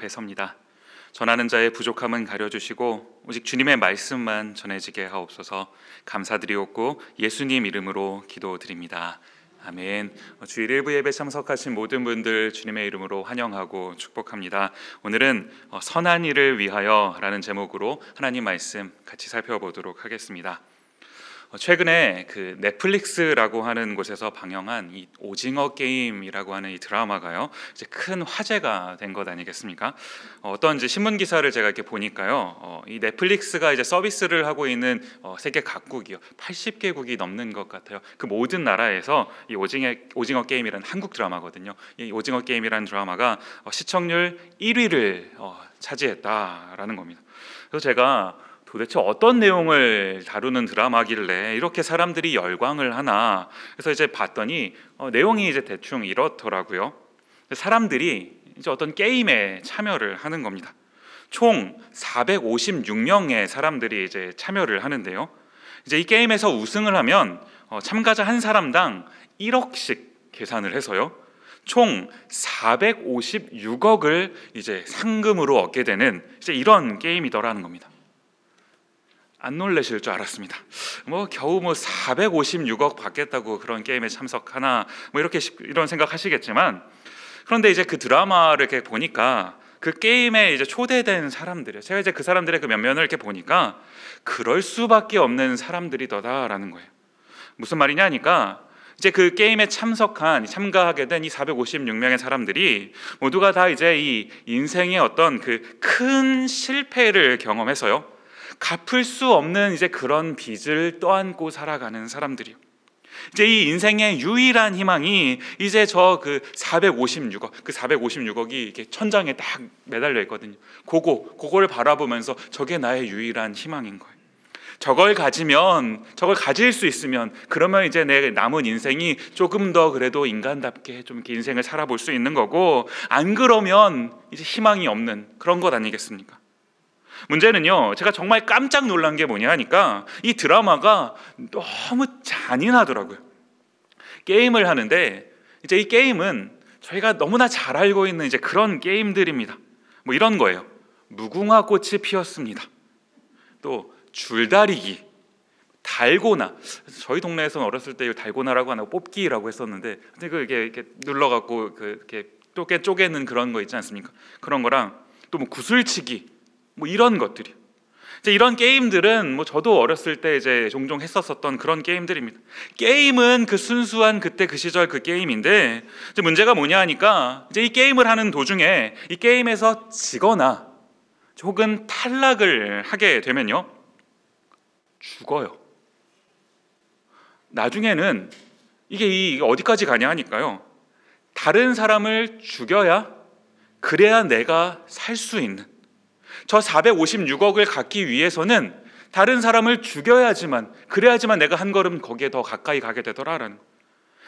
앞에 섭니다. 전하는 자의 부족함은 가려주시고 오직 주님의 말씀만 전해지게 하옵소서. 감사드리옵고 예수님 이름으로 기도드립니다. 아멘. 주일 일부 예배 참석하신 모든 분들 주님의 이름으로 환영하고 축복합니다. 오늘은 선한 일을 위하여 라는 제목으로 하나님 말씀 같이 살펴보도록 하겠습니다. 최근에 그 넷플릭스라고 하는 곳에서 방영한 이 오징어 게임이라고 하는 이 드라마가요, 이제 큰 화제가 된 것 아니겠습니까? 어떤 이제 신문 기사를 제가 이렇게 보니까요, 이 넷플릭스가 이제 서비스를 하고 있는 세계 각국이요, 80개국이 넘는 것 같아요. 그 모든 나라에서 이 오징어 게임이라는 한국 드라마거든요. 이 오징어 게임이라는 드라마가 시청률 1위를 차지했다라는 겁니다. 그래서 제가 도대체 어떤 내용을 다루는 드라마길래 이렇게 사람들이 열광을 하나, 그래서 이제 봤더니 내용이 이제 대충 이렇더라고요. 사람들이 이제 어떤 게임에 참여를 하는 겁니다. 총 456명의 사람들이 이제 참여를 하는데요, 이제 이 게임에서 우승을 하면 참가자 한 사람당 1억씩 계산을 해서요, 총 456억을 이제 상금으로 얻게 되는 이제 이런 게임이더라는 겁니다. 안 놀라실 줄 알았습니다. 겨우 456억 받겠다고 그런 게임에 참석하나, 이렇게 이런 생각하시겠지만, 그런데 이제 그 드라마를 이렇게 보니까 그 게임에 이제 초대된 사람들이요, 제가 이제 그 사람들의 그 면면을 이렇게 보니까 그럴 수밖에 없는 사람들이더라라는 거예요. 무슨 말이냐 하니까, 이제 그 게임에 참가하게 된 이 456명의 사람들이 모두가 다 이제 이 인생의 어떤 그 큰 실패를 경험해서요, 갚을 수 없는 이제 그런 빚을 떠안고 살아가는 사람들이요. 이제 이 인생의 유일한 희망이 이제 저 그 456억이 이렇게 천장에 딱 매달려 있거든요. 그거를 바라보면서 저게 나의 유일한 희망인 거예요. 저걸 가질 수 있으면, 그러면 이제 내 남은 인생이 조금 더 그래도 인간답게 좀 이렇게 인생을 살아볼 수 있는 거고, 안 그러면 이제 희망이 없는 그런 것 아니겠습니까? 문제는요, 제가 정말 깜짝 놀란 게 뭐냐 하니까 이 드라마가 너무 잔인하더라고요. 게임을 하는데 이제 이 게임은 저희가 너무나 잘 알고 있는 이제 그런 게임들입니다. 이런 거예요. 무궁화 꽃이 피었습니다. 또 줄다리기, 달고나. 저희 동네에서는 어렸을 때 달고나라고 하나 뽑기라고 했었는데, 근데 그게 이렇게 눌러갖고 이렇게 쪼개는 그런 거 있지 않습니까? 그런 거랑 또 구슬치기, 이런 것들이, 이제 이런 게임들은 저도 어렸을 때 이제 종종 했었던 그런 게임들입니다. 게임은 그 순수한 그때 그 시절 그 게임인데, 이제 문제가 뭐냐 하니까 이제 이 게임을 하는 도중에 이 게임에서 지거나 혹은 탈락을 하게 되면요, 죽어요. 나중에는 이게 어디까지 가냐 하니까요, 다른 사람을 죽여야, 그래야 내가 살 수 있는, 저 456억을 갖기 위해서는 다른 사람을 죽여야지만, 그래야지만 내가 한 걸음 거기에 더 가까이 가게 되더라라는 거.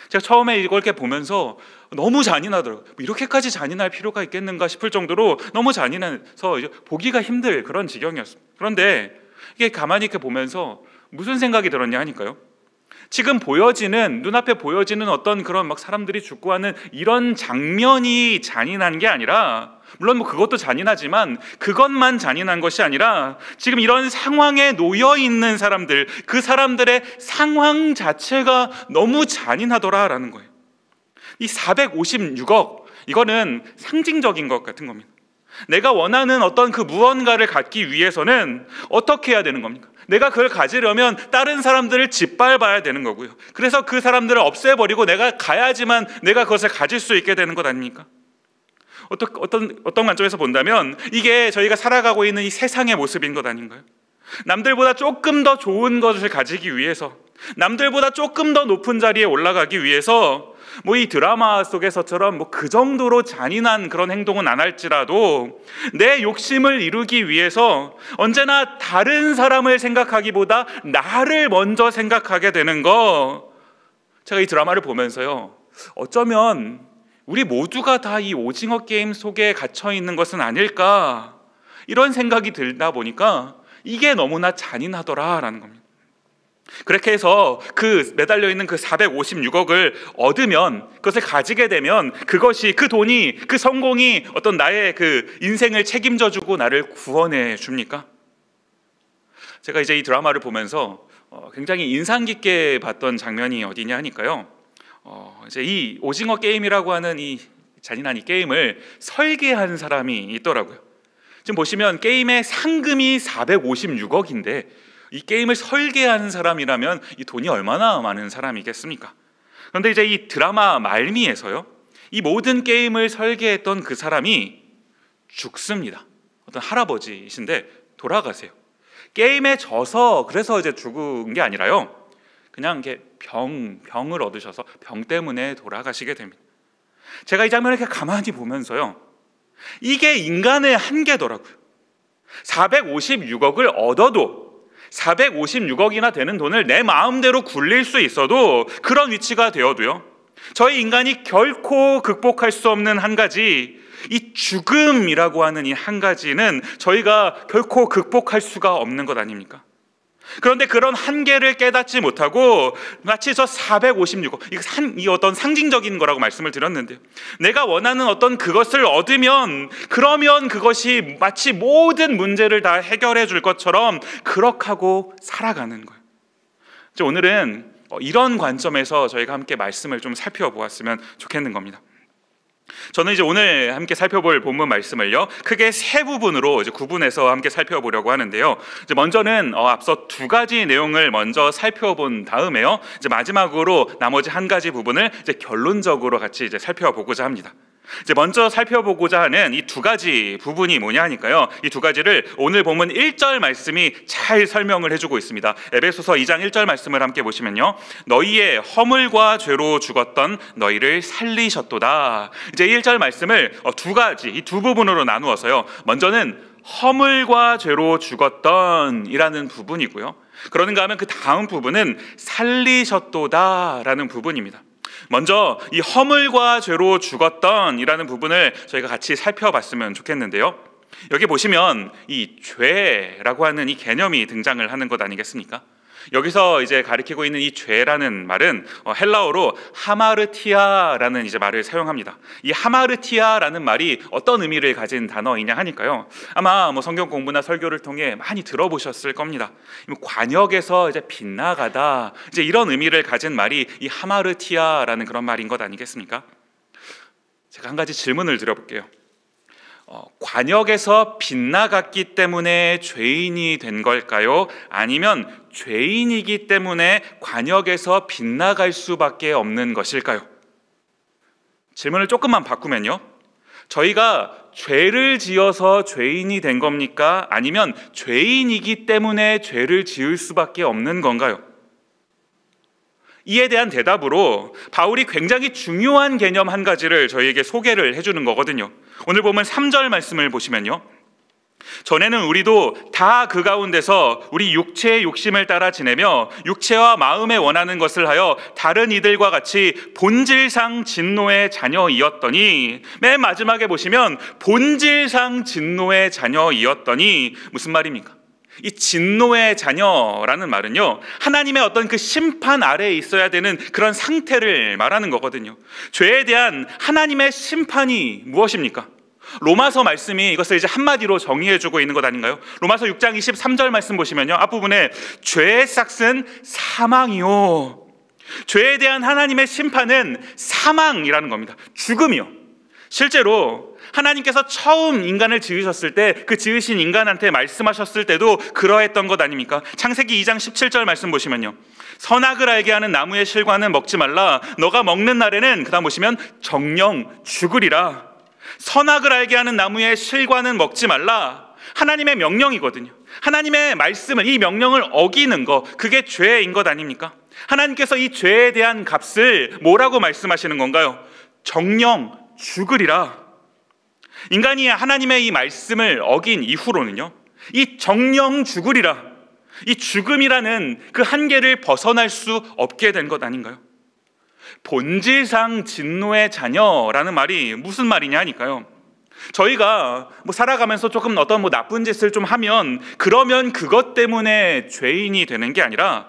제가 처음에 이걸 이렇게 보면서 너무 잔인하더라고요. 이렇게까지 잔인할 필요가 있겠는가 싶을 정도로 너무 잔인해서 보기가 힘들 그런 지경이었습니다. 그런데 이게 가만히 이렇게 보면서 무슨 생각이 들었냐 하니까요, 지금 눈앞에 보여지는 어떤 그런 사람들이 죽고 하는 이런 장면이 잔인한 게 아니라, 물론 그것도 잔인하지만 그것만 잔인한 것이 아니라, 지금 이런 상황에 놓여 있는 사람들, 그 사람들의 상황 자체가 너무 잔인하더라라는 거예요. 이 456억, 이거는 상징적인 것 같은 겁니다. 내가 원하는 어떤 그 무언가를 갖기 위해서는 어떻게 해야 되는 겁니까? 내가 그걸 가지려면 다른 사람들을 짓밟아야 되는 거고요. 그래서 그 사람들을 없애버리고 내가 가야지만 내가 그것을 가질 수 있게 되는 것 아닙니까? 어떤 관점에서 본다면 이게 저희가 살아가고 있는 이 세상의 모습인 것 아닌가요? 남들보다 조금 더 좋은 것을 가지기 위해서, 남들보다 조금 더 높은 자리에 올라가기 위해서 이 드라마 속에서처럼 그 정도로 잔인한 그런 행동은 안 할지라도 내 욕심을 이루기 위해서 언제나 다른 사람을 생각하기보다 나를 먼저 생각하게 되는 거, 제가 이 드라마를 보면서요, 어쩌면 우리 모두가 다 이 오징어 게임 속에 갇혀 있는 것은 아닐까, 이런 생각이 들다 보니까 이게 너무나 잔인하더라라는 겁니다. 그렇게 해서 그 매달려 있는 그 456억을 얻으면, 그것을 가지게 되면 그것이, 그 돈이, 그 성공이 어떤 나의 그 인생을 책임져 주고 나를 구원해 줍니까? 제가 이제 이 드라마를 보면서 굉장히 인상 깊게 봤던 장면이 어디냐 하니까요, 이제 이 오징어 게임이라고 하는 이 잔인한 이 게임을 설계한 사람이 있더라고요. 지금 보시면 게임의 상금이 456억인데 이 게임을 설계하는 사람이라면 이 돈이 얼마나 많은 사람이겠습니까? 그런데 이제 이 드라마 말미에서요, 이 모든 게임을 설계했던 그 사람이 죽습니다. 어떤 할아버지이신데 돌아가세요. 게임에 져서 그래서 이제 죽은 게 아니라요, 그냥 이게 병을 얻으셔서 병 때문에 돌아가시게 됩니다. 제가 이 장면을 이렇게 가만히 보면서요, 이게 인간의 한계더라고요. 456억을 얻어도 456억이나 되는 돈을 내 마음대로 굴릴 수 있어도, 그런 위치가 되어도요, 저희 인간이 결코 극복할 수 없는 한 가지, 이 죽음이라고 하는 이 한 가지는 저희가 결코 극복할 수가 없는 것 아닙니까? 그런데 그런 한계를 깨닫지 못하고 마치 저 456억, 이 어떤 상징적인 거라고 말씀을 드렸는데요, 내가 원하는 어떤 그것을 얻으면, 그러면 그것이 마치 모든 문제를 다 해결해 줄 것처럼 그렇게 하고 살아가는 거예요. 오늘은 이런 관점에서 저희가 함께 말씀을 좀 살펴보았으면 좋겠는 겁니다. 저는 이제 오늘 함께 살펴볼 본문 말씀을요, 크게 세 부분으로 이제 구분해서 함께 살펴보려고 하는데요. 이제 먼저는 앞서 두 가지 내용을 먼저 살펴본 다음에요, 이제 마지막으로 나머지 한 가지 부분을 이제 결론적으로 같이 이제 살펴보고자 합니다. 이제 먼저 살펴보고자 하는 이 두 가지 부분이 뭐냐 하니까요, 이 두 가지를 오늘 본문 1절 말씀이 잘 설명을 해주고 있습니다. 에베소서 2장 1절 말씀을 함께 보시면요, 너희의 허물과 죄로 죽었던 너희를 살리셨도다. 이제 1절 말씀을 두 가지, 이 두 부분으로 나누어서요, 먼저는 허물과 죄로 죽었던 이라는 부분이고요, 그러는가 하면 그 다음 부분은 살리셨도다 라는 부분입니다. 먼저 이 허물과 죄로 죽었던 이라는 부분을 저희가 같이 살펴봤으면 좋겠는데요, 여기 보시면 이 죄라고 하는 이 개념이 등장을 하는 것 아니겠습니까? 여기서 이제 가리키고 있는 이 죄라는 말은 헬라어로 하마르티아라는 이제 말을 사용합니다. 이 하마르티아라는 말이 어떤 의미를 가진 단어이냐 하니까요, 아마 성경 공부나 설교를 통해 많이 들어보셨을 겁니다. 관역에서 이제 빗나가다, 이제 이런 의미를 가진 말이 이 하마르티아라는 그런 말인 것 아니겠습니까? 제가 한 가지 질문을 드려볼게요. 관역에서 빗나갔기 때문에 죄인이 된 걸까요? 아니면 죄인이기 때문에 관역에서 빗나갈 수밖에 없는 것일까요? 질문을 조금만 바꾸면요, 저희가 죄를 지어서 죄인이 된 겁니까? 아니면 죄인이기 때문에 죄를 지을 수밖에 없는 건가요? 이에 대한 대답으로 바울이 굉장히 중요한 개념 한 가지를 저희에게 소개를 해주는 거거든요. 오늘 보면 3절 말씀을 보시면요, 전에는 우리도 다 그 가운데서 우리 육체의 욕심을 따라 지내며 육체와 마음에 원하는 것을 하여 다른 이들과 같이 본질상 진노의 자녀이었더니, 맨 마지막에 보시면 본질상 진노의 자녀이었더니 무슨 말입니까? 이 진노의 자녀라는 말은요, 하나님의 어떤 그 심판 아래에 있어야 되는 그런 상태를 말하는 거거든요. 죄에 대한 하나님의 심판이 무엇입니까? 로마서 말씀이 이것을 이제 한마디로 정의해주고 있는 것 아닌가요? 로마서 6장 23절 말씀 보시면요, 앞부분에 죄의 싹은 사망이요, 죄에 대한 하나님의 심판은 사망이라는 겁니다. 죽음이요. 실제로 하나님께서 처음 인간을 지으셨을 때 그 지으신 인간한테 말씀하셨을 때도 그러했던 것 아닙니까? 창세기 2장 17절 말씀 보시면요, 선악을 알게 하는 나무의 실과는 먹지 말라. 너가 먹는 날에는, 그 다음 보시면 정령 죽으리라. 선악을 알게 하는 나무의 실과는 먹지 말라. 하나님의 명령이거든요. 하나님의 말씀을, 이 명령을 어기는 거, 그게 죄인 것 아닙니까? 하나님께서 이 죄에 대한 값을 뭐라고 말씀하시는 건가요? 정령 죽으리라. 인간이 하나님의 이 말씀을 어긴 이후로는요, 이 정령 죽으리라, 이 죽음이라는 그 한계를 벗어날 수 없게 된 것 아닌가요? 본질상 진노의 자녀라는 말이 무슨 말이냐 하니까요, 저희가 살아가면서 조금 어떤 나쁜 짓을 좀 하면 그러면 그것 때문에 죄인이 되는 게 아니라,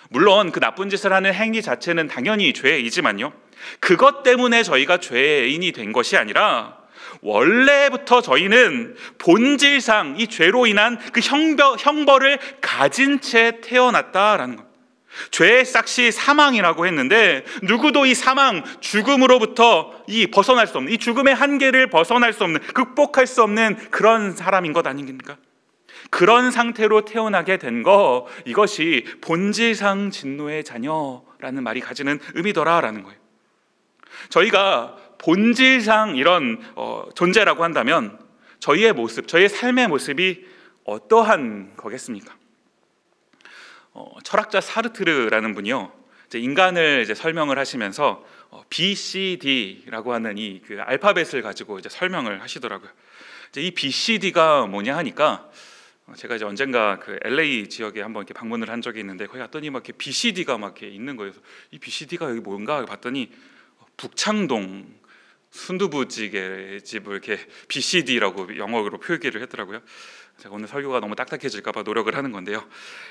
물론 그 나쁜 짓을 하는 행위 자체는 당연히 죄이지만요, 그것 때문에 저희가 죄인이 된 것이 아니라 원래부터 저희는 본질상 이 죄로 인한 그 형벌을 가진 채 태어났다라는 것. 죄의 싹시 사망이라고 했는데 누구도 이 사망, 죽음으로부터 벗어날 수 없는, 이 죽음의 한계를 벗어날 수 없는, 극복할 수 없는 그런 사람인 것 아닙니까? 그런 상태로 태어나게 된 거, 이것이 본질상 진노의 자녀라는 말이 가지는 의미더라라는 거예요. 저희가 본질상 이런 존재라고 한다면 저희의 모습, 저희의 삶의 모습이 어떠한 거겠습니까? 철학자 사르트르라는 분이요, 이제 인간을 이제 설명을 하시면서 BCD라고 하는 이 그 알파벳을 가지고 이제 설명을 하시더라고요. 이제 이 BCD가 뭐냐 하니까, 제가 이제 언젠가 그 LA 지역에 한번 이렇게 방문을 한 적이 있는데, 거기 갔더니 막 이렇게 BCD가 막 이렇게 있는 거예요. 그래서 이 BCD가 여기 뭔가 봤더니 북창동 순두부찌개 집을 이렇게 BCD라고 영어로 표기를 했더라고요. 제가 오늘 설교가 너무 딱딱해질까 봐 노력을 하는 건데요,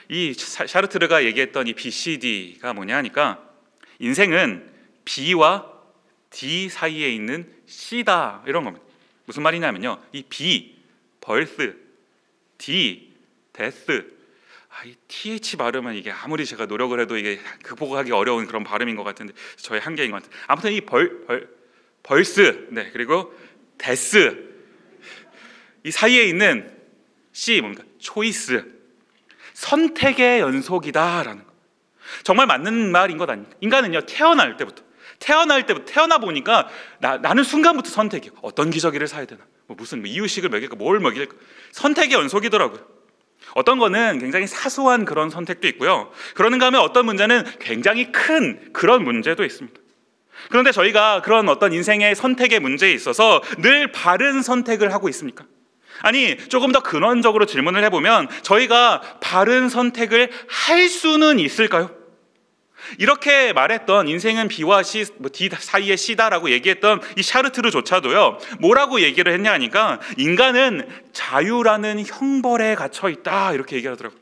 이 샤르트르가 얘기했던 이 BCD가 뭐냐 하니까, 인생은 B와 D 사이에 있는 C다, 이런 겁니다. 무슨 말이냐면요, 이 B, birth, D, death, 이 TH 발음은 이게 아무리 제가 노력을 해도 이게 극복하기 어려운 그런 발음인 것 같은데, 저의 한계인 것 같아요. 아무튼 이 벌스, 네, 그리고 데스, 이 사이에 있는 C, 뭡니까? 초이스, 선택의 연속이다라는 거. 정말 맞는 말인 것 아닙니까? 인간은요, 태어나 보니까 나는 순간부터 선택이에요. 어떤 기저귀를 사야 되나, 무슨 이유식을 먹일까, 뭘 먹일까, 선택의 연속이더라고요. 어떤 거는 굉장히 사소한 그런 선택도 있고요, 그러는가 하면 어떤 문제는 굉장히 큰 그런 문제도 있습니다. 그런데 저희가 그런 어떤 인생의 선택의 문제에 있어서 늘 바른 선택을 하고 있습니까? 아니, 조금 더 근원적으로 질문을 해보면 저희가 바른 선택을 할 수는 있을까요? 이렇게 말했던, 인생은 B와 C, D 사이의 C다라고 얘기했던 이 샤르트르조차도요, 뭐라고 얘기를 했냐 하니까, 인간은 자유라는 형벌에 갇혀 있다, 이렇게 얘기하더라고요.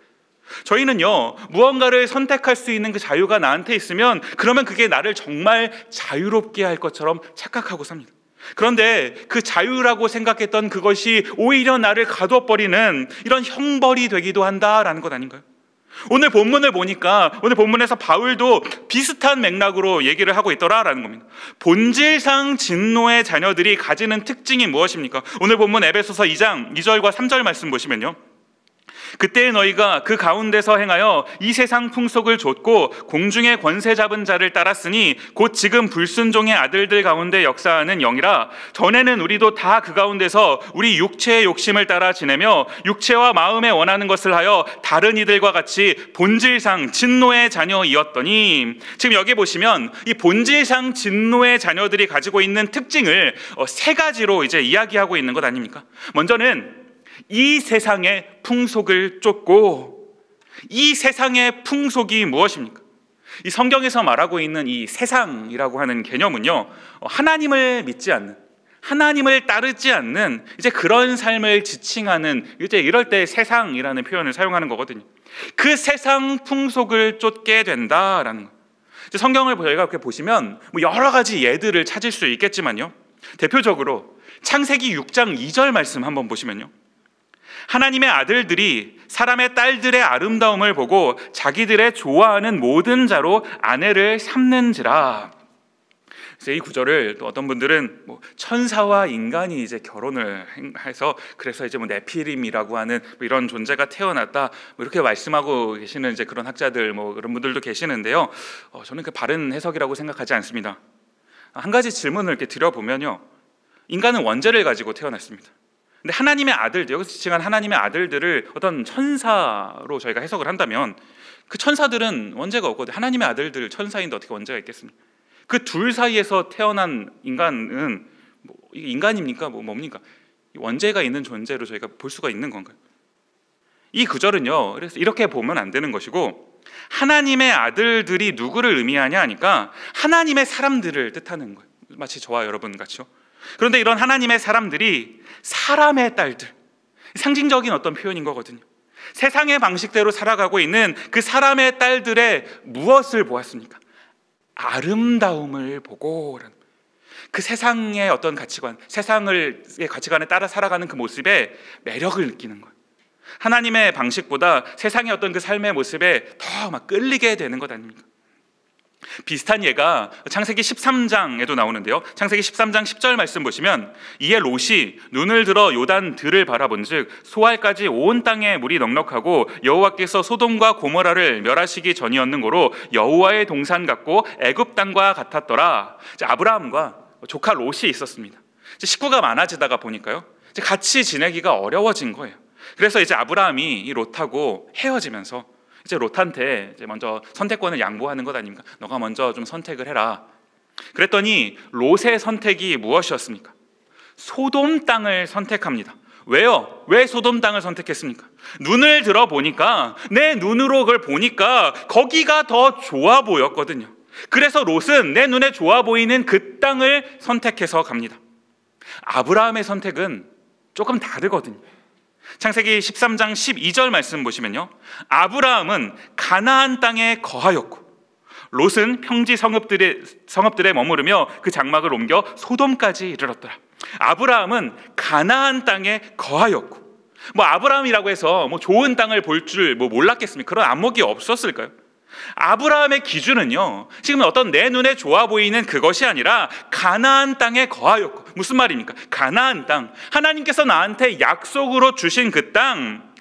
저희는요, 무언가를 선택할 수 있는 그 자유가 나한테 있으면 그러면 그게 나를 정말 자유롭게 할 것처럼 착각하고 삽니다. 그런데 그 자유라고 생각했던 그것이 오히려 나를 가둬버리는 이런 형벌이 되기도 한다라는 것 아닌가요? 오늘 본문을 보니까, 오늘 본문에서 바울도 비슷한 맥락으로 얘기를 하고 있더라라는 겁니다. 본질상 진노의 자녀들이 가지는 특징이 무엇입니까? 오늘 본문 에베소서 2장 2절과 3절 말씀 보시면요, 그때 너희가 그 가운데서 행하여 이 세상 풍속을 좇고 공중의 권세 잡은 자를 따랐으니 곧 지금 불순종의 아들들 가운데 역사하는 영이라. 전에는 우리도 다 그 가운데서 우리 육체의 욕심을 따라 지내며 육체와 마음에 원하는 것을 하여 다른 이들과 같이 본질상 진노의 자녀이었더니. 지금 여기 보시면 이 본질상 진노의 자녀들이 가지고 있는 특징을 세 가지로 이제 이야기하고 있는 것 아닙니까? 먼저는 이 세상의 풍속을 쫓고, 이 세상의 풍속이 무엇입니까? 이 성경에서 말하고 있는 이 세상이라고 하는 개념은요, 하나님을 믿지 않는, 하나님을 따르지 않는 이제 그런 삶을 지칭하는, 이제 이럴 때 세상이라는 표현을 사용하는 거거든요. 그 세상 풍속을 쫓게 된다라는 거. 이제 성경을 저희가 이렇게 보시면 여러 가지 예들을 찾을 수 있겠지만요, 대표적으로 창세기 6장 2절 말씀 한번 보시면요, 하나님의 아들들이 사람의 딸들의 아름다움을 보고 자기들의 좋아하는 모든 자로 아내를 삼는지라. 그래서 이 구절을 또 어떤 분들은 천사와 인간이 이제 결혼을 해서 그래서 이제 네피림이라고 하는 이런 존재가 태어났다, 이렇게 말씀하고 계시는 이제 그런 학자들 그런 분들도 계시는데요, 저는 그 바른 해석이라고 생각하지 않습니다. 한 가지 질문을 이렇게 드려보면요, 인간은 원죄를 가지고 태어났습니다. 근데 하나님의 아들들, 여기서 지칭한 하나님의 아들들을 어떤 천사로 저희가 해석을 한다면, 그 천사들은 원죄가 없거든요. 하나님의 아들들 천사인데 어떻게 원죄가 있겠습니까? 그 둘 사이에서 태어난 인간은 이게 인간입니까? 뭡니까? 원죄가 있는 존재로 저희가 볼 수가 있는 건가요? 이 구절은요, 그래서 이렇게 보면 안 되는 것이고, 하나님의 아들들이 누구를 의미하냐 하니까 하나님의 사람들을 뜻하는 거예요. 마치 저와 여러분 같이요. 그런데 이런 하나님의 사람들이 사람의 딸들, 상징적인 어떤 표현인 거거든요. 세상의 방식대로 살아가고 있는 그 사람의 딸들의 무엇을 보았습니까? 아름다움을 보고, 그 세상의 어떤 가치관, 세상의 가치관에 따라 살아가는 그 모습에 매력을 느끼는 거예요. 하나님의 방식보다 세상의 어떤 그 삶의 모습에 더 막 끌리게 되는 것 아닙니까? 비슷한 예가 창세기 13장에도 나오는데요. 창세기 13장 10절 말씀 보시면, 이에 롯이 눈을 들어 요단 들을 바라본즉 소알까지 온 땅에 물이 넉넉하고 여호와께서 소돔과 고모라를 멸하시기 전이었는고로 여호와의 동산 같고 애굽 땅과 같았더라. 아브라함과 조카 롯이 있었습니다. 식구가 많아지다가 보니까요, 같이 지내기가 어려워진 거예요. 그래서 이제 아브라함이 이 롯하고 헤어지면서 이제 롯한테 이제 먼저 선택권을 양보하는 것 아닙니까? 너가 먼저 좀 선택을 해라. 그랬더니 롯의 선택이 무엇이었습니까? 소돔 땅을 선택합니다. 왜요? 왜 소돔 땅을 선택했습니까? 눈을 들어 보니까, 내 눈으로 그걸 보니까 거기가 더 좋아 보였거든요. 그래서 롯은 내 눈에 좋아 보이는 그 땅을 선택해서 갑니다. 아브라함의 선택은 조금 다르거든요. 창세기 13장 12절 말씀 보시면요, 아브라함은 가나안 땅에 거하였고 롯은 평지 성읍들에 머무르며 그 장막을 옮겨 소돔까지 이르렀더라. 아브라함은 가나안 땅에 거하였고, 아브라함이라고 해서 좋은 땅을 볼 줄 몰랐겠습니까? 그런 안목이 없었을까요? 아브라함의 기준은요, 지금 어떤 내 눈에 좋아 보이는 그것이 아니라 가나안 땅에 거하였고, 무슨 말입니까? 가나안 땅, 하나님께서 나한테 약속으로 주신 그 땅,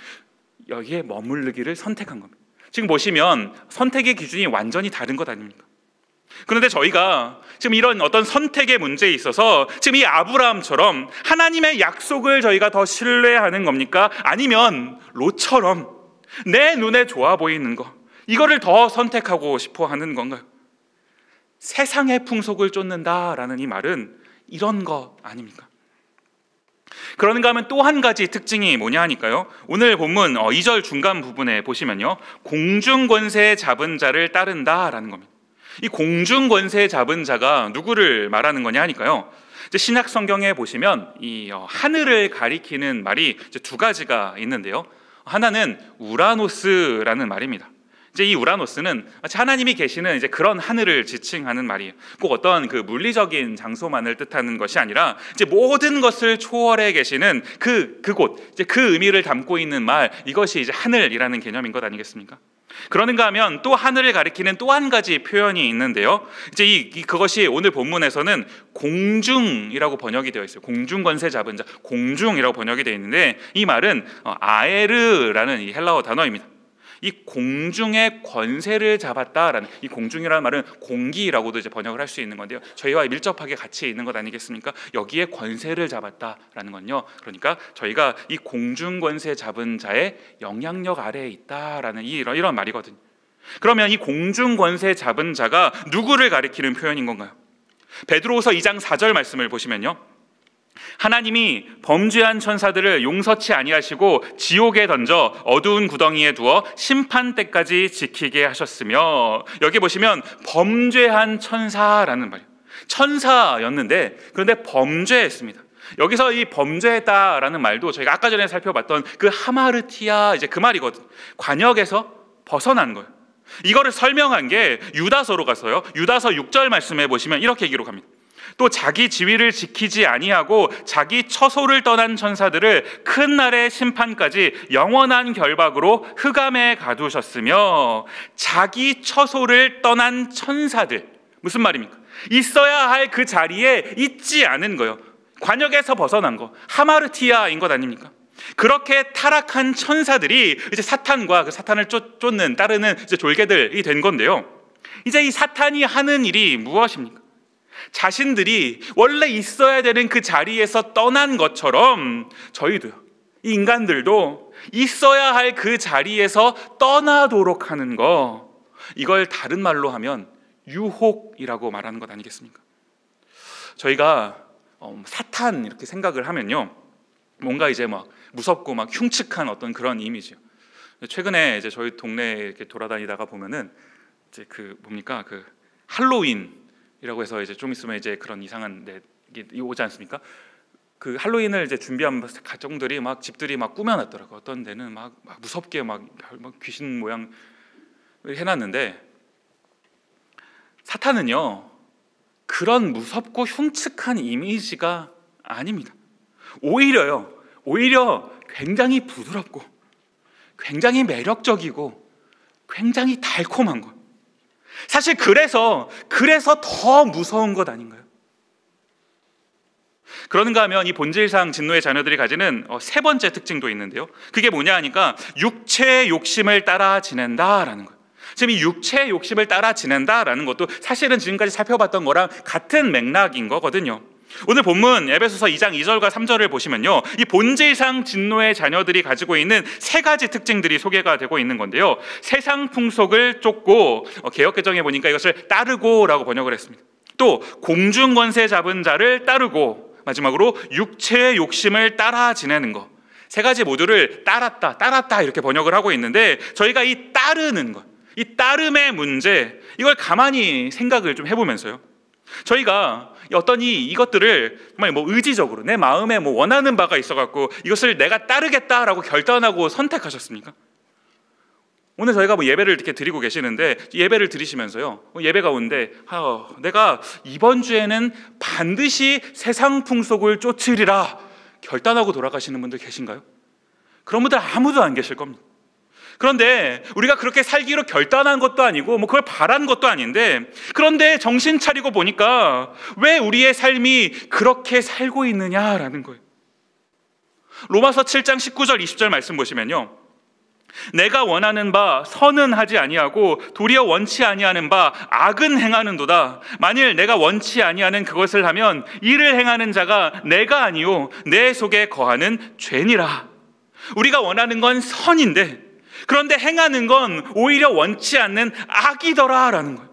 여기에 머무르기를 선택한 겁니다. 지금 보시면 선택의 기준이 완전히 다른 것 아닙니까? 그런데 저희가 지금 이런 어떤 선택의 문제에 있어서 지금 이 아브라함처럼 하나님의 약속을 저희가 더 신뢰하는 겁니까? 아니면 롯처럼 내 눈에 좋아 보이는 거, 이거를 더 선택하고 싶어 하는 건가요? 세상의 풍속을 쫓는다라는 이 말은 이런 거 아닙니까? 그런가 하면 또 한 가지 특징이 뭐냐 하니까요, 오늘 본문 2절 중간 부분에 보시면요, 공중권세 잡은 자를 따른다라는 겁니다. 이 공중권세 잡은 자가 누구를 말하는 거냐 하니까요, 이제 신약 성경에 보시면 이 하늘을 가리키는 말이 이제 두 가지가 있는데요. 하나는 우라노스라는 말입니다. 이제 이 우라노스는 하나님이 계시는 이제 그런 하늘을 지칭하는 말이에요. 꼭 어떤 그 물리적인 장소만을 뜻하는 것이 아니라 이제 모든 것을 초월해 계시는 그곳, 이제 그 의미를 담고 있는 말, 이것이 이제 하늘이라는 개념인 것 아니겠습니까? 그러는가 하면 또 하늘을 가리키는 또 한 가지 표현이 있는데요. 이제 그것이 오늘 본문에서는 공중이라고 번역이 되어 있어요. 공중권세 잡은 자, 공중이라고 번역이 되어 있는데, 이 말은 아에르라는 이 헬라어 단어입니다. 이 공중의 권세를 잡았다라는, 이 공중이라는 말은 공기라고도 이제 번역을 할 수 있는 건데요, 저희와 밀접하게 같이 있는 것 아니겠습니까? 여기에 권세를 잡았다라는 건요, 그러니까 저희가 이 공중 권세 잡은 자의 영향력 아래에 있다라는 이런 말이거든요. 그러면 이 공중 권세 잡은 자가 누구를 가리키는 표현인 건가요? 베드로후서 2장 4절 말씀을 보시면요, 하나님이 범죄한 천사들을 용서치 아니하시고 지옥에 던져 어두운 구덩이에 두어 심판 때까지 지키게 하셨으며, 여기 보시면 범죄한 천사라는 말이에요. 천사였는데 그런데 범죄했습니다. 여기서 이 범죄했다라는 말도 저희가 아까 전에 살펴봤던 그 하마르티아, 이제 그 말이거든요. 관역에서 벗어난 거예요. 이거를 설명한 게 유다서로 가서요, 유다서 6절 말씀에 보시면 이렇게 기록합니다. 또 자기 지위를 지키지 아니하고 자기 처소를 떠난 천사들을 큰 날의 심판까지 영원한 결박으로 흑암에 가두셨으며, 자기 처소를 떠난 천사들, 무슨 말입니까? 있어야 할 그 자리에 있지 않은 거예요. 관역에서 벗어난 거, 하마르티아인 것 아닙니까? 그렇게 타락한 천사들이 이제 사탄과 그 사탄을 쫓는 따르는 이제 졸개들이 된 건데요, 이제 이 사탄이 하는 일이 무엇입니까? 자신들이 원래 있어야 되는 그 자리에서 떠난 것처럼 저희도요, 이 인간들도 있어야 할 그 자리에서 떠나도록 하는 거, 이걸 다른 말로 하면 유혹이라고 말하는 것 아니겠습니까? 저희가 사탄 이렇게 생각을 하면요, 뭔가 이제 막 무섭고 막 흉측한 어떤 그런 이미지요. 최근에 이제 저희 동네에 이렇게 돌아다니다가 보면은 이제 그 할로윈이라고 해서 이제 좀 있으면 이제 그런 이상한 게 오지 않습니까? 그 할로윈을 이제 준비한 가정들이 막 집들이 막 꾸며놨더라고. 어떤 데는 막 무섭게 막 귀신 모양 해놨는데, 사탄은요 그런 무섭고 흉측한 이미지가 아닙니다. 오히려 굉장히 부드럽고 굉장히 매력적이고 굉장히 달콤한 것. 사실 그래서 더 무서운 것 아닌가요? 그런가 하면 이 본질상 진노의 자녀들이 가지는 세 번째 특징도 있는데요, 그게 뭐냐 하니까 육체의 욕심을 따라 지낸다라는 거예요. 지금 이 육체의 욕심을 따라 지낸다라는 것도 사실은 지금까지 살펴봤던 거랑 같은 맥락인 거거든요. 오늘 본문 에베소서 2장 2절과 3절을 보시면요, 이 본질상 진노의 자녀들이 가지고 있는 세 가지 특징들이 소개가 되고 있는 건데요, 세상 풍속을 쫓고, 개역개정에 보니까 이것을 따르고라고 번역을 했습니다. 또 공중 권세 잡은 자를 따르고, 마지막으로 육체의 욕심을 따라 지내는 것. 세 가지 모두를 따랐다 이렇게 번역을 하고 있는데, 저희가 이 따르는 것, 이 따름의 문제, 이걸 가만히 생각을 좀 해보면서요, 저희가 어떤 이것들을 정말 의지적으로 내 마음에 원하는 바가 있어갖고 이것을 내가 따르겠다라고 결단하고 선택하셨습니까? 오늘 저희가 예배를 이렇게 드리고 계시는데, 예배를 드리시면서요, 예배 가운데 내가 이번 주에는 반드시 세상 풍속을 쫓으리라 결단하고 돌아가시는 분들 계신가요? 그런 분들 아무도 안 계실 겁니다. 그런데 우리가 그렇게 살기로 결단한 것도 아니고 그걸 바란 것도 아닌데, 그런데 정신 차리고 보니까 왜 우리의 삶이 그렇게 살고 있느냐라는 거예요. 로마서 7장 19절 20절 말씀 보시면요, 내가 원하는 바 선은 하지 아니하고 도리어 원치 아니하는 바 악은 행하는도다. 만일 내가 원치 아니하는 그것을 하면 이를 행하는 자가 내가 아니요 내 속에 거하는 죄니라. 우리가 원하는 건 선인데, 그런데 행하는 건 오히려 원치 않는 악이더라라는 거예요.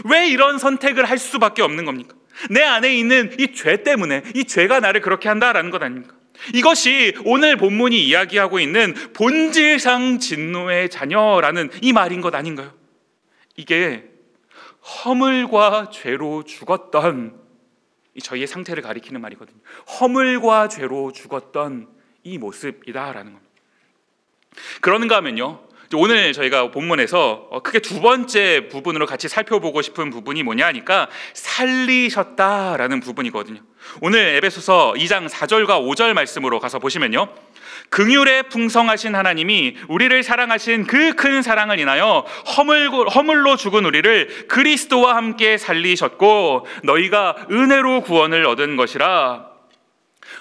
왜 이런 선택을 할 수밖에 없는 겁니까? 내 안에 있는 이 죄 때문에, 이 죄가 나를 그렇게 한다라는 것 아닙니까? 이것이 오늘 본문이 이야기하고 있는 본질상 진노의 자녀라는 이 말인 것 아닌가요? 이게 허물과 죄로 죽었던 저희의 상태를 가리키는 말이거든요. 허물과 죄로 죽었던 이 모습이다라는 겁니다. 그런가 하면요, 오늘 저희가 본문에서 크게 두 번째 부분으로 같이 살펴보고 싶은 부분이 뭐냐 하니까 살리셨다라는 부분이거든요. 오늘 에베소서 2장 4절과 5절 말씀으로 가서 보시면요, 긍휼에 풍성하신 하나님이 우리를 사랑하신 그 큰 사랑을 인하여 허물로 죽은 우리를 그리스도와 함께 살리셨고 너희가 은혜로 구원을 얻은 것이라.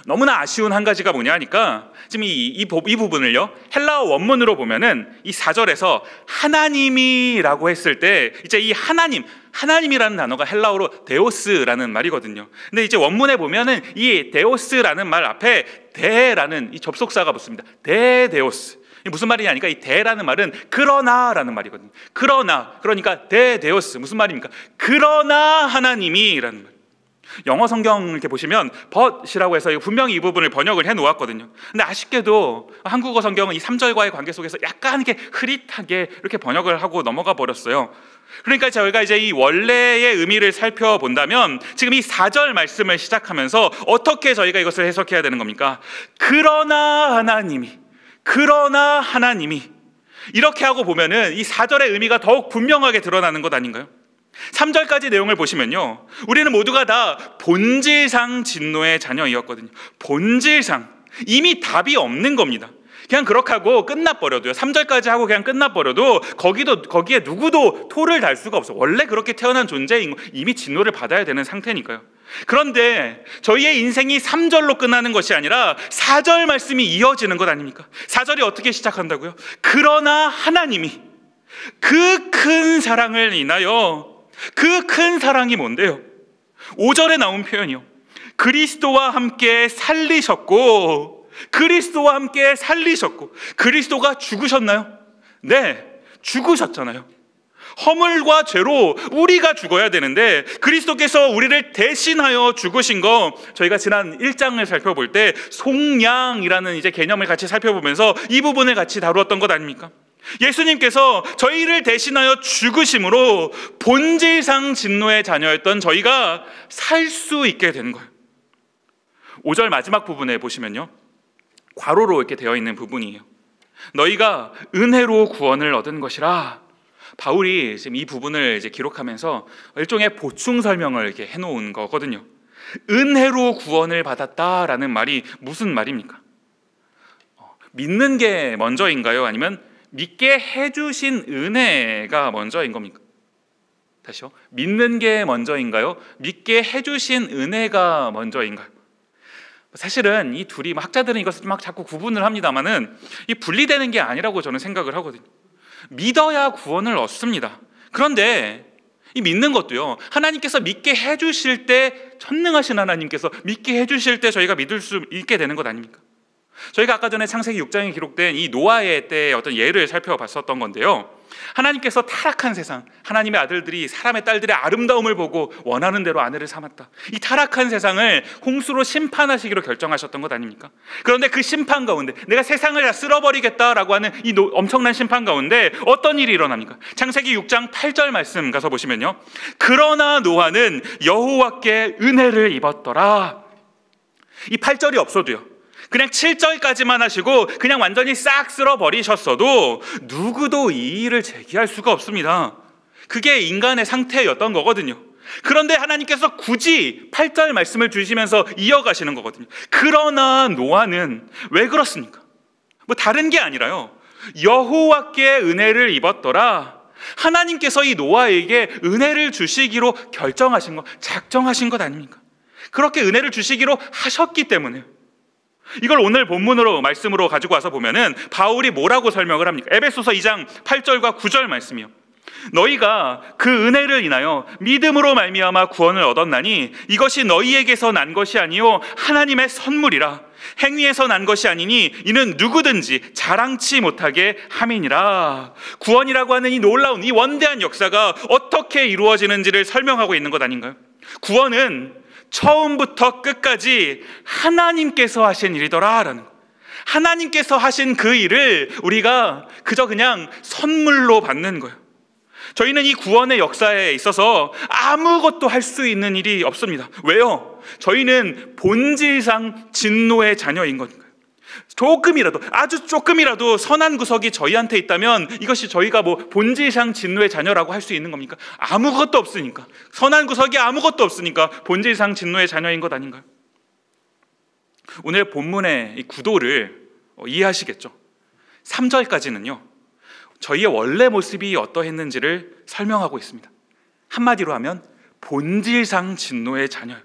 너무나 아쉬운 한 가지가 뭐냐 하니까, 지금 이 부분을요, 헬라어 원문으로 보면은 이 4절에서 하나님이라고 했을 때, 이제 이 하나님이라는 단어가 헬라어로 데오스라는 말이거든요. 근데 이제 원문에 보면은 이 데오스라는 말 앞에 데라는 이 접속사가 붙습니다. 데오스. 무슨 말이냐니까, 이 데라는 말은 그러나라는 말이거든요. 그러니까 데오스 무슨 말입니까? 그러나 하나님이라는 말. 영어 성경 이렇게 보시면 but이라고 해서 분명히 이 부분을 번역을 해 놓았거든요. 근데 아쉽게도 한국어 성경은 이 3절과의 관계 속에서 약간 이렇게 흐릿하게 이렇게 번역을 하고 넘어가 버렸어요. 그러니까 저희가 이제 이 원래의 의미를 살펴본다면, 지금 이 4절 말씀을 시작하면서 어떻게 저희가 이것을 해석해야 되는 겁니까? 그러나 하나님이 이렇게 하고 보면은 이 4절의 의미가 더욱 분명하게 드러나는 것 아닌가요? 3절까지 내용을 보시면요, 우리는 모두가 다 본질상 진노의 자녀이었거든요. 본질상 이미 답이 없는 겁니다. 그냥 그렇게 하고 끝나버려도요, 3절까지 하고 그냥 끝나버려도 거기에 누구도 토를 달 수가 없어. 원래 그렇게 태어난 존재인 거, 이미 진노를 받아야 되는 상태니까요. 그런데 저희의 인생이 3절로 끝나는 것이 아니라 4절 말씀이 이어지는 것 아닙니까? 4절이 어떻게 시작한다고요? 그러나 하나님이 그 큰 사랑을 인하여, 그 큰 사랑이 뭔데요? 5절에 나온 표현이요, 그리스도와 함께 살리셨고. 그리스도가 죽으셨나요? 네, 죽으셨잖아요. 허물과 죄로 우리가 죽어야 되는데 그리스도께서 우리를 대신하여 죽으신 거, 저희가 지난 1장을 살펴볼 때 속량이라는 이제 개념을 같이 살펴보면서 이 부분을 같이 다루었던 것 아닙니까? 예수님께서 저희를 대신하여 죽으심으로 본질상 진노의 자녀였던 저희가 살 수 있게 된 거예요. 5절 마지막 부분에 보시면요, 괄호로 이렇게 되어 있는 부분이에요. 너희가 은혜로 구원을 얻은 것이라. 바울이 지금 이 부분을 이제 기록하면서 일종의 보충 설명을 이렇게 해놓은 거거든요. 은혜로 구원을 받았다라는 말이 무슨 말입니까? 믿는 게 먼저인가요? 아니면 믿게 해주신 은혜가 먼저인 겁니까? 다시요. 믿는 게 먼저인가요? 믿게 해주신 은혜가 먼저인가요? 사실은 이 둘이 학자들은 이것을 막 자꾸 구분을 합니다만은 이 분리되는 게 아니라고 저는 생각을 하거든요. 믿어야 구원을 얻습니다. 그런데 이 믿는 것도요, 하나님께서 믿게 해주실 때, 전능하신 하나님께서 믿게 해주실 때 저희가 믿을 수 있게 되는 것 아닙니까? 저희가 아까 전에 창세기 6장에 기록된 이 노아의 때의 어떤 예를 살펴봤었던 건데요, 하나님께서 타락한 세상, 하나님의 아들들이 사람의 딸들의 아름다움을 보고 원하는 대로 아내를 삼았다, 이 타락한 세상을 홍수로 심판하시기로 결정하셨던 것 아닙니까? 그런데 그 심판 가운데 내가 세상을 다 쓸어버리겠다라고 하는 이 엄청난 심판 가운데 어떤 일이 일어납니까? 창세기 6장 8절 말씀 가서 보시면요, 그러나 노아는 여호와께 은혜를 입었더라. 이 8절이 없어도요, 그냥 7절까지만 하시고 그냥 완전히 싹 쓸어버리셨어도 누구도 이의를 제기할 수가 없습니다. 그게 인간의 상태였던 거거든요. 그런데 하나님께서 굳이 8절 말씀을 주시면서 이어가시는 거거든요. 그러나 노아는 왜 그렇습니까? 뭐 다른 게 아니라요, 여호와께 은혜를 입었더라. 하나님께서 이 노아에게 은혜를 주시기로 결정하신 것, 작정하신 것 아닙니까? 그렇게 은혜를 주시기로 하셨기 때문에. 이걸 오늘 본문으로 말씀으로 가지고 와서 보면은 바울이 뭐라고 설명을 합니까? 에베소서 2장 8절과 9절 말씀이요. 너희가 그 은혜를 인하여 믿음으로 말미암아 구원을 얻었나니 이것이 너희에게서 난 것이 아니요 하나님의 선물이라. 행위에서 난 것이 아니니 이는 누구든지 자랑치 못하게 함이니라. 구원이라고 하는 이 놀라운, 이 원대한 역사가 어떻게 이루어지는지를 설명하고 있는 것 아닌가요? 구원은 처음부터 끝까지 하나님께서 하신 일이더라라는 거. 하나님께서 하신 그 일을 우리가 그저 그냥 선물로 받는 거예요. 저희는 이 구원의 역사에 있어서 아무것도 할 수 있는 일이 없습니다. 왜요? 저희는 본질상 진노의 자녀인 거니까요. 조금이라도, 아주 조금이라도 선한 구석이 저희한테 있다면 이것이 저희가 뭐 본질상 진노의 자녀라고 할 수 있는 겁니까? 아무것도 없으니까, 선한 구석이 아무것도 없으니까 본질상 진노의 자녀인 것 아닌가요? 오늘 본문의 이 구도를 이해하시겠죠? 3절까지는요 저희의 원래 모습이 어떠했는지를 설명하고 있습니다. 한마디로 하면 본질상 진노의 자녀예요.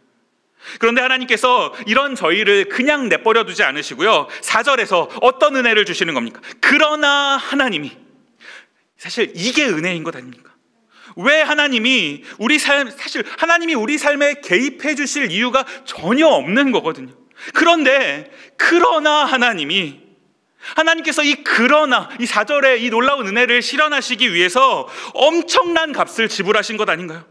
그런데 하나님께서 이런 저희를 그냥 내버려 두지 않으시고요, 4절에서 어떤 은혜를 주시는 겁니까? 그러나 하나님이, 사실 이게 은혜인 것 아닙니까? 왜 하나님이 사실 하나님이 우리 삶에 개입해 주실 이유가 전혀 없는 거거든요. 그런데 그러나 하나님께서 이 4절의 이 놀라운 은혜를 실현하시기 위해서 엄청난 값을 지불하신 것 아닌가요?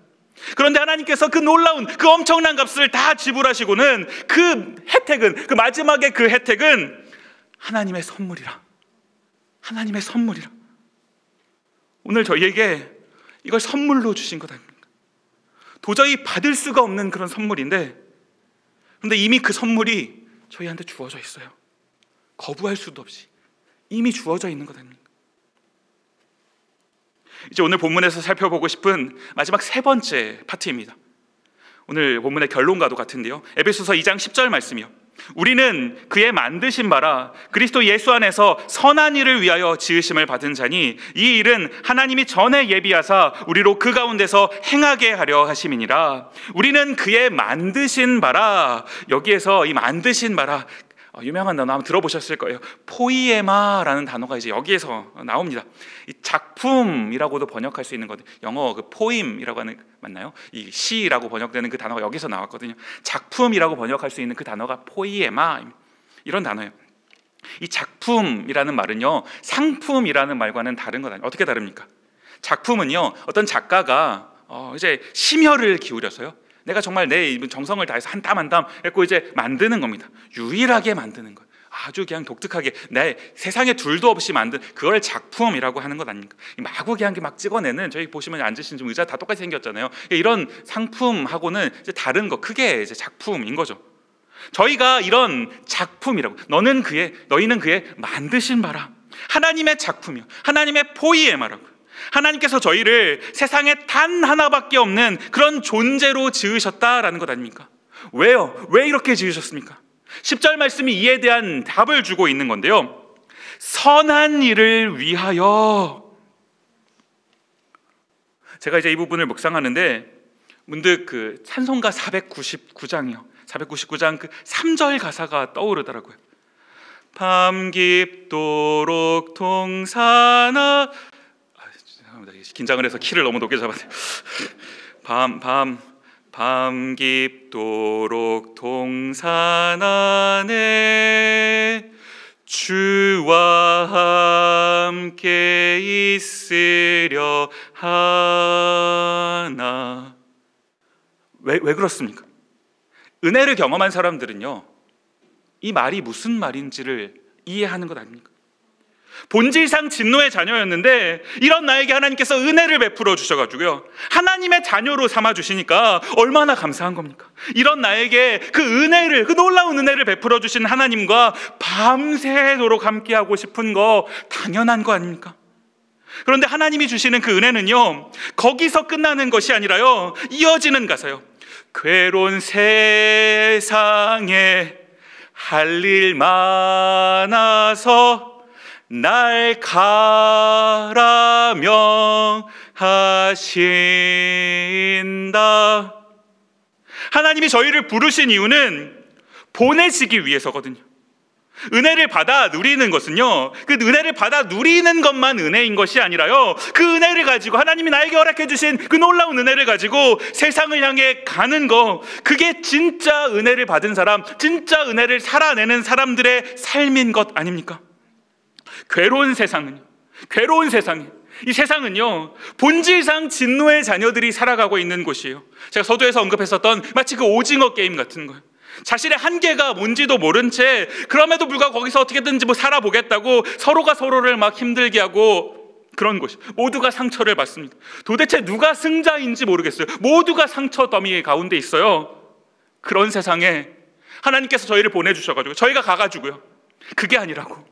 그런데 하나님께서 그 놀라운, 그 엄청난 값을 다 지불하시고는 그 혜택은, 그 마지막에 그 혜택은 하나님의 선물이라. 오늘 저희에게 이걸 선물로 주신 것 아닙니까? 도저히 받을 수가 없는 그런 선물인데, 그런데 이미 그 선물이 저희한테 주어져 있어요. 거부할 수도 없이 이미 주어져 있는 것 아닙니까? 이제 오늘 본문에서 살펴보고 싶은 마지막 세 번째 파트입니다. 오늘 본문의 결론과도 같은데요, 에베소서 2장 10절 말씀이요. 우리는 그의 만드신 바라 그리스도 예수 안에서 선한 일을 위하여 지으심을 받은 자니 이 일은 하나님이 전에 예비하사 우리로 그 가운데서 행하게 하려 하심이니라. 우리는 그의 만드신 바라. 여기에서 이 만드신 바라, 유명한 단어 한번 들어보셨을 거예요. 포이에마라는 단어가 이제 여기에서 나옵니다. 이 작품이라고도 번역할 수 있는 것, 영어 그 포임이라고 하는, 맞나요? 이 시라고 번역되는 그 단어가 여기서 나왔거든요. 작품이라고 번역할 수 있는 그 단어가 포이에마, 이런 단어예요. 이 작품이라는 말은요, 상품이라는 말과는 다른 것 아니에요. 어떻게 다릅니까? 작품은요, 어떤 작가가 이제 심혈을 기울여서요, 내가 정말 내 정성을 다해서 한 땀 한 땀 했고 이제 만드는 겁니다. 유일하게 만드는 거예요. 아주 그냥 독특하게 내 세상에 둘도 없이 만든 그걸 작품이라고 하는 것 아닙니까? 마구 그냥 막 찍어내는, 저희 보시면 앉으신 좀 의자 다 똑같이 생겼잖아요. 이런 상품하고는 이제 다른 거, 그게 이제 작품인 거죠. 저희가 이런 작품이라고, 너희는 그의 만드신 바라, 하나님의 작품이요, 하나님의 포이에마라고, 하나님께서 저희를 세상에 단 하나밖에 없는 그런 존재로 지으셨다라는 것 아닙니까? 왜요? 왜 이렇게 지으셨습니까? 10절 말씀이 이에 대한 답을 주고 있는 건데요, 선한 일을 위하여. 제가 이제 이 부분을 묵상하는데 문득 그 찬송가 499장이요, 499장 그 3절 가사가 떠오르더라고요. 밤 깊도록 동산아, 죄송합니다, 긴장을 해서 키를 너무 높게 잡았네요. 밤 깊도록 동산 안에 주와 함께 있으려 하나. 왜 그렇습니까? 은혜를 경험한 사람들은요, 이 말이 무슨 말인지를 이해하는 것 아닙니까? 본질상 진노의 자녀였는데 이런 나에게 하나님께서 은혜를 베풀어 주셔가지고요, 하나님의 자녀로 삼아주시니까 얼마나 감사한 겁니까? 이런 나에게 그 은혜를, 그 놀라운 은혜를 베풀어 주신 하나님과 밤새도록 함께하고 싶은 거 당연한 거 아닙니까? 그런데 하나님이 주시는 그 은혜는요, 거기서 끝나는 것이 아니라요, 이어지는 가사요. 괴로운 세상에 할 일 많아서 날 가라 명하신다. 하나님이 저희를 부르신 이유는 보내시기 위해서거든요. 은혜를 받아 누리는 것은요, 그 은혜를 받아 누리는 것만 은혜인 것이 아니라요, 그 은혜를 가지고, 하나님이 나에게 허락해 주신 그 놀라운 은혜를 가지고 세상을 향해 가는 거, 그게 진짜 은혜를 받은 사람, 진짜 은혜를 살아내는 사람들의 삶인 것 아닙니까? 괴로운 세상에, 이 세상은요, 본질상 진노의 자녀들이 살아가고 있는 곳이에요. 제가 서두에서 언급했었던 마치 그 오징어 게임 같은 거예요. 자신의 한계가 뭔지도 모른 채 그럼에도 불구하고 거기서 어떻게든지 살아보겠다고 서로가 서로를 막 힘들게 하고 그런 곳이, 모두가 상처를 받습니다. 도대체 누가 승자인지 모르겠어요. 모두가 상처 더미 가운데 있어요. 그런 세상에 하나님께서 저희를 보내주셔가지고 저희가 가가지고요, 그게 아니라고,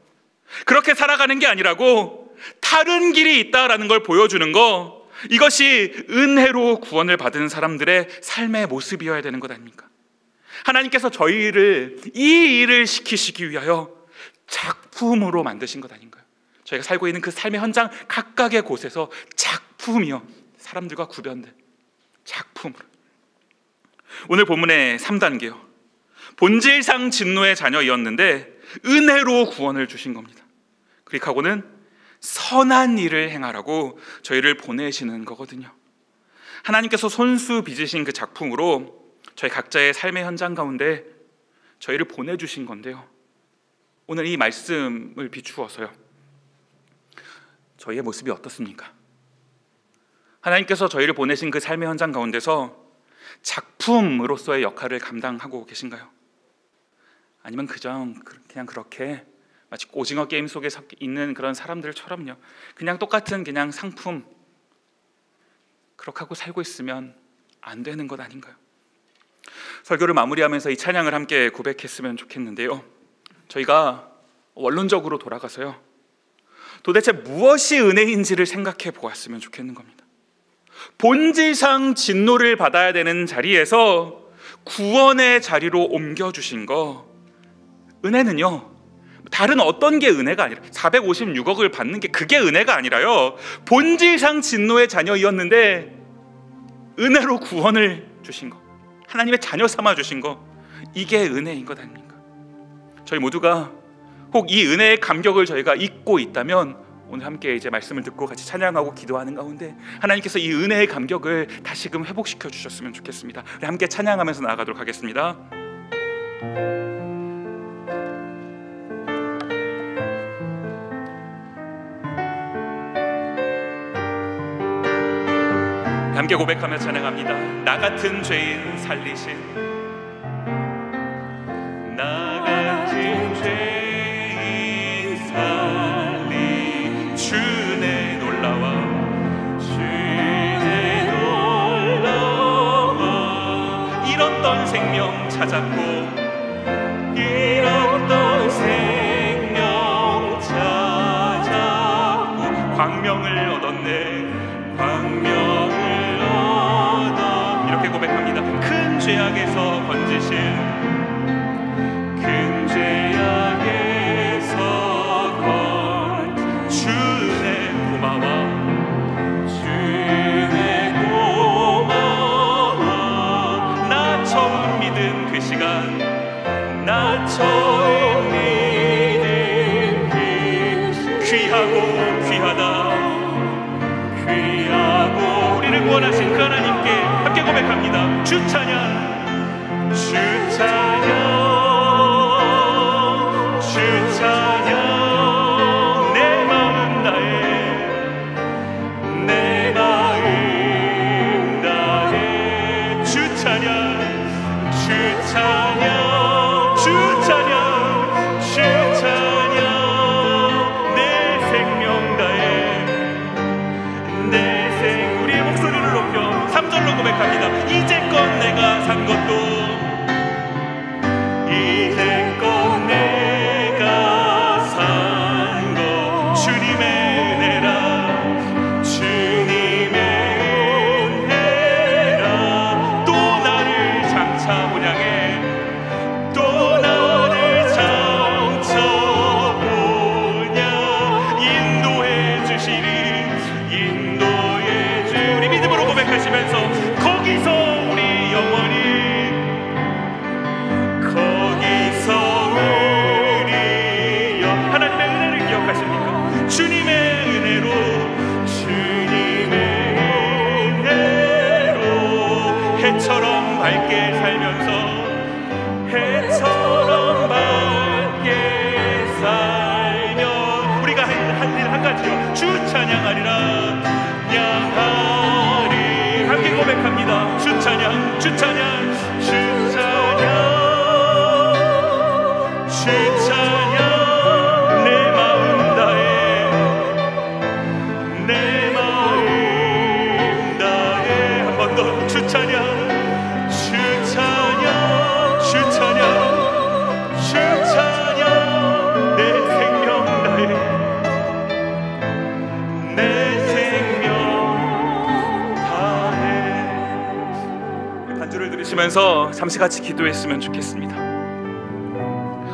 그렇게 살아가는 게 아니라고 다른 길이 있다라는 걸 보여주는 거, 이것이 은혜로 구원을 받은 사람들의 삶의 모습이어야 되는 것 아닙니까? 하나님께서 저희를 이 일을 시키시기 위하여 작품으로 만드신 것 아닌가요? 저희가 살고 있는 그 삶의 현장 각각의 곳에서 작품이요, 사람들과 구별된 작품으로. 오늘 본문의 3단계요, 본질상 진노의 자녀이었는데 은혜로 구원을 주신 겁니다. 그리하고는 선한 일을 행하라고 저희를 보내시는 거거든요. 하나님께서 손수 빚으신 그 작품으로 저희 각자의 삶의 현장 가운데 저희를 보내주신 건데요, 오늘 이 말씀을 비추어서요, 저희의 모습이 어떻습니까? 하나님께서 저희를 보내신 그 삶의 현장 가운데서 작품으로서의 역할을 감당하고 계신가요? 아니면 그냥 그렇게 마치 오징어 게임 속에 있는 그런 사람들처럼요, 그냥 똑같은 그냥 상품, 그렇게 하고 살고 있으면 안 되는 것 아닌가요? 설교를 마무리하면서 이 찬양을 함께 고백했으면 좋겠는데요, 저희가 원론적으로 돌아가서요, 도대체 무엇이 은혜인지를 생각해 보았으면 좋겠는 겁니다. 본질상 진노를 받아야 되는 자리에서 구원의 자리로 옮겨주신 거, 은혜는요, 다른 어떤 게 은혜가 아니라 456억을 받는 게 그게 은혜가 아니라요, 본질상 진노의 자녀이었는데 은혜로 구원을 주신 거, 하나님의 자녀 삼아 주신 거, 이게 은혜인 것 아닙니까? 저희 모두가 혹 이 은혜의 감격을 저희가 잊고 있다면 오늘 함께 이제 말씀을 듣고 같이 찬양하고 기도하는 가운데 하나님께서 이 은혜의 감격을 다시금 회복시켜 주셨으면 좋겠습니다. 우리 함께 찬양하면서 나아가도록 하겠습니다. 함께 고백하며 찬양합니다. 나 같은 죄인 살리신, 나 같은 죄인 살리 주내 놀라와, 주내 놀라와, 잃었던 생명 찾았고 잃었던 생명 찾았고 광명을 얻었네. 광명을 얻어 이렇게 고백합니다. 큰 죄악에서 건지신 큰 죄악에서 건 주의 고마워 주의 고마워. 나 처음 믿은 그 시간 나 처음 믿은 그 귀하고 귀하다 귀하고 우리를 구원하신 그 하나님께 함께 고백합니다. 주 찬양 주 찬양 주 찬양 내 마음 다해 내 마음 다해 주 찬양 주 찬양 이제껏 내가 산 것도 이제껏 내가 산 것 주님의 은혜라 주님의 은혜라. 또 나를 장차 본향해 또 나를 장차 본향 인도해 주시리 인도해 주리. 믿음으로 고백하시면서 거기서 우리 영원히 거기서 우리 하나님의 은혜를 기억하십니까? 주님의 은혜로 주님의 은혜로 해처럼 밝게 살면서 해처럼 밝게 살며 우리가 할 일 한 가지요. 주 찬양하리라 찬양하리. 함께 고백합니다. 주 찬양 주 찬양 주 찬양 주 찬양 내 마음 다해 내 마음 다해 한 번 더 주 찬양 주 찬양 주 찬양 주 찬양 내 생명 다해 내 생명 반주를 들으시면서 잠시 같이 기도했으면 좋겠습니다.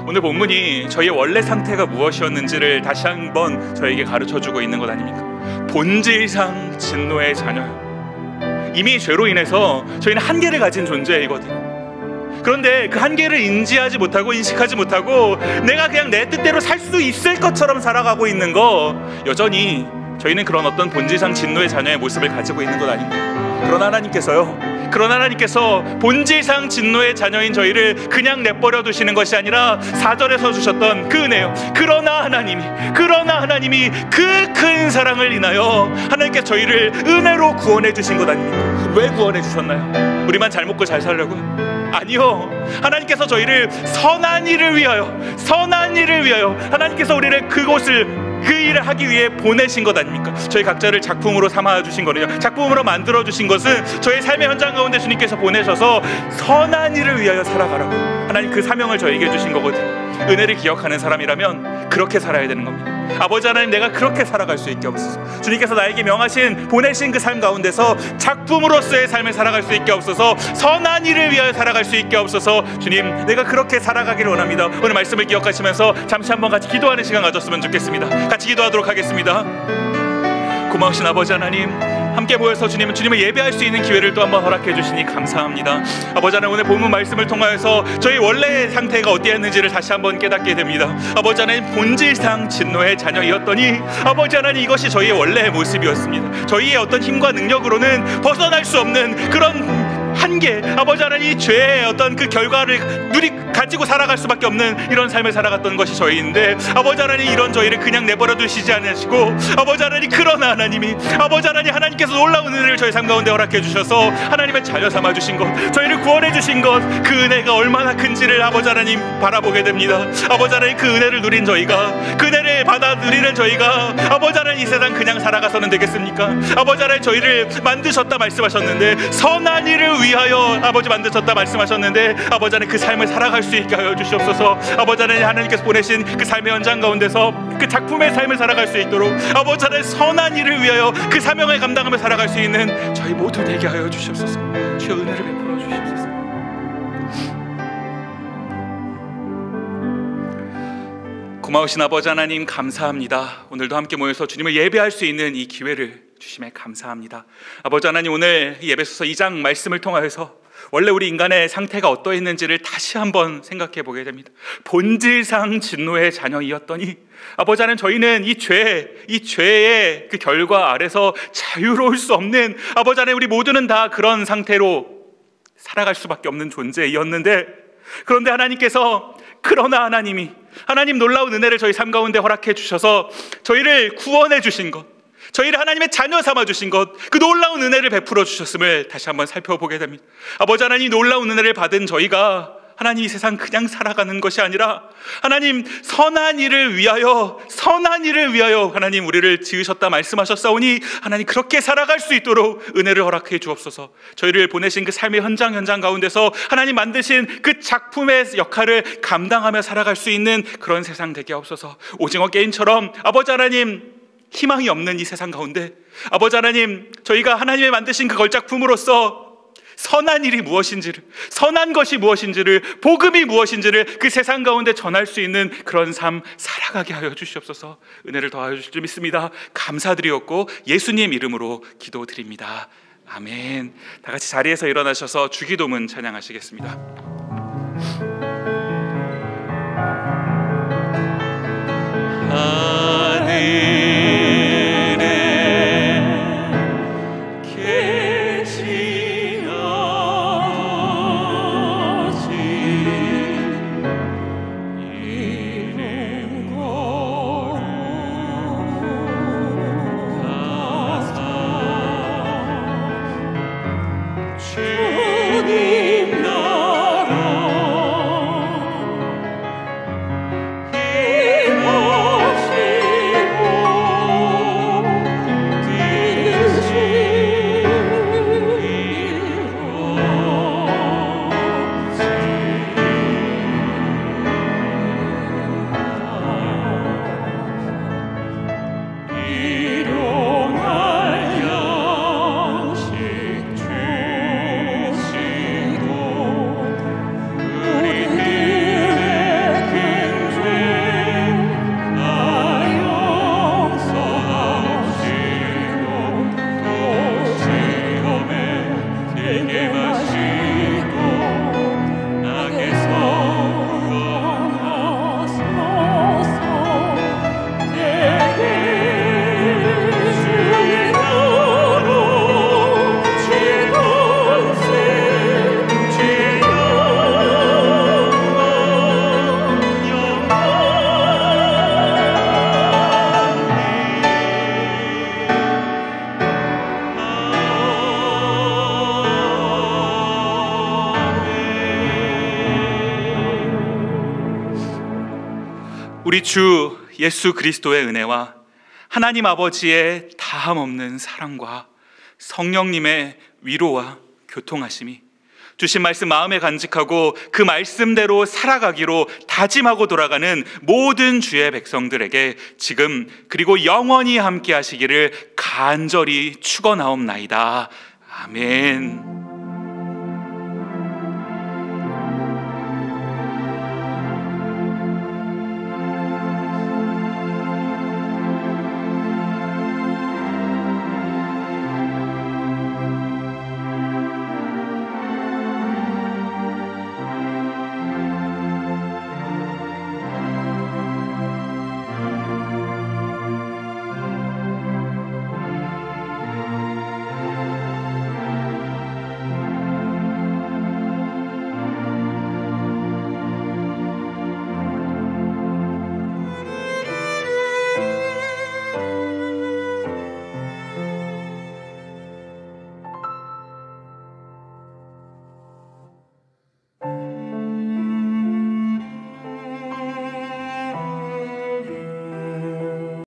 오늘 본문이 저희의 원래 상태가 무엇이었는지를 다시 한번 저에게 가르쳐주고 있는 것 아닙니까? 본질상 진노의 자녀요. 이미 죄로 인해서 저희는 한계를 가진 존재이거든요. 그런데 그 한계를 인지하지 못하고 인식하지 못하고 내가 그냥 내 뜻대로 살 수 있을 것처럼 살아가고 있는 거, 여전히 저희는 그런 어떤 본질상 진노의 자녀의 모습을 가지고 있는 것 아닙니까? 그러나 하나님께서 본질상 진노의 자녀인 저희를 그냥 내버려 두시는 것이 아니라 4절에서 주셨던 그 은혜요. 그러나 하나님이 그 큰 사랑을 인하여 하나님께서 저희를 은혜로 구원해 주신 것 아닙니까? 왜 구원해 주셨나요? 우리만 잘 먹고 잘 살려고요? 아니요. 하나님께서 저희를 선한 일을 위하여 하나님께서 우리를 그 일을 하기 위해 보내신 것 아닙니까? 저희 각자를 작품으로 삼아 주신 거는요, 작품으로 만들어 주신 것은 저희 삶의 현장 가운데 주님께서 보내셔서 선한 일을 위하여 살아가라고 하나님 그 사명을 저에게 주신 거거든요. 은혜를 기억하는 사람이라면 그렇게 살아야 되는 겁니다. 아버지 하나님, 내가 그렇게 살아갈 수 있게 없어서 주님께서 나에게 보내신 그 삶 가운데서 작품으로서의 삶을 살아갈 수 있게 없어서 선한 일을 위하여 살아갈 수 있게 없어서 주님, 내가 그렇게 살아가기를 원합니다. 오늘 말씀을 기억하시면서 잠시 한번 같이 기도하는 시간 가졌으면 좋겠습니다. 같이 기도하도록 하겠습니다. 고마우신 아버지 하나님, 함께 모여서 주님을 예배할 수 있는 기회를 또 한번 허락해 주시니 감사합니다. 아버지 하나님, 오늘 본문 말씀을 통하여서 저희 원래의 상태가 어디였는지를 다시 한번 깨닫게 됩니다. 아버지 하나님, 본질상 진노의 자녀이었더니 아버지 하나님, 이것이 저희의 원래의 모습이었습니다. 저희의 어떤 힘과 능력으로는 벗어날 수 없는 그런 한계, 아버지 하나님, 이 죄의 어떤 그 결과를 가지고 살아갈 수밖에 없는 이런 삶을 살아갔던 것이 저희인데, 아버지 하나님, 이런 저희를 그냥 내버려 두시지 않으시고 아버지 하나님, 그러나 하나님이 아버지 하나님, 하나님께서 놀라운 은혜를 저희 삶 가운데 허락해 주셔서 하나님의 자녀 삼아 주신 것, 저희를 구원해 주신 것, 그 은혜가 얼마나 큰지를 아버지 하나님 바라보게 됩니다. 아버지 하나님, 그 은혜를 누린 저희가, 그 은혜를 받아 누리는 저희가 아버지 하나님, 이 세상 그냥 살아가서는 되겠습니까? 아버지 하나님, 저희를 만드셨다 말씀하셨는데 선한 일을 위하여 위하여 아버지 만드셨다 말씀하셨는데, 아버지 하나님 그 삶을 살아갈 수 있게 하여 주시옵소서. 아버지 하나님, 하나님께서 보내신 그 삶의 현장 가운데서 그 작품의 삶을 살아갈 수 있도록 아버지 하나님 선한 일을 위하여 그 사명을 감당하며 살아갈 수 있는 저희 모두 되게 하여 주시옵소서. 주여 은혜를 베풀어 주시옵소서. 고마우신 아버지 하나님 감사합니다. 오늘도 함께 모여서 주님을 예배할 수 있는 이 기회를 주심에 감사합니다. 아버지 하나님, 오늘 에베소서 2장 말씀을 통하여서 원래 우리 인간의 상태가 어떠했는지를 다시 한번 생각해 보게 됩니다. 본질상 진노의 자녀이었더니 아버지 하나님, 저희는 이 죄의 그 결과 아래서 자유로울 수 없는, 아버지 하나님, 우리 모두는 다 그런 상태로 살아갈 수밖에 없는 존재였는데, 그런데 하나님께서, 그러나 하나님 놀라운 은혜를 저희 삶 가운데 허락해 주셔서 저희를 구원해 주신 것, 저희를 하나님의 자녀 삼아 주신 것, 그 놀라운 은혜를 베풀어 주셨음을 다시 한번 살펴보게 됩니다. 아버지 하나님, 놀라운 은혜를 받은 저희가 하나님 이 세상 그냥 살아가는 것이 아니라 하나님 선한 일을 위하여 하나님 우리를 지으셨다 말씀하셨사오니 하나님 그렇게 살아갈 수 있도록 은혜를 허락해 주옵소서. 저희를 보내신 그 삶의 현장 가운데서 하나님 만드신 그 작품의 역할을 감당하며 살아갈 수 있는 그런 세상 되게 하옵소서. 오징어 게임처럼 아버지 하나님, 희망이 없는 이 세상 가운데 아버지 하나님, 저희가 하나님의 만드신 그 걸작품으로서 선한 일이 무엇인지를, 선한 것이 무엇인지를, 복음이 무엇인지를 그 세상 가운데 전할 수 있는 그런 삶 살아가게 하여 주시옵소서. 은혜를 더하여 주실 줄 믿습니다. 감사드리옵고 예수님 이름으로 기도드립니다. 아멘. 다 같이 자리에서 일어나셔서 주기도문 찬양하시겠습니다. 우리 주 예수 그리스도의 은혜와 하나님 아버지의 다함없는 사랑과 성령님의 위로와 교통하심이 주신 말씀 마음에 간직하고 그 말씀대로 살아가기로 다짐하고 돌아가는 모든 주의 백성들에게 지금 그리고 영원히 함께 하시기를 간절히 축원하옵나이다. 아멘.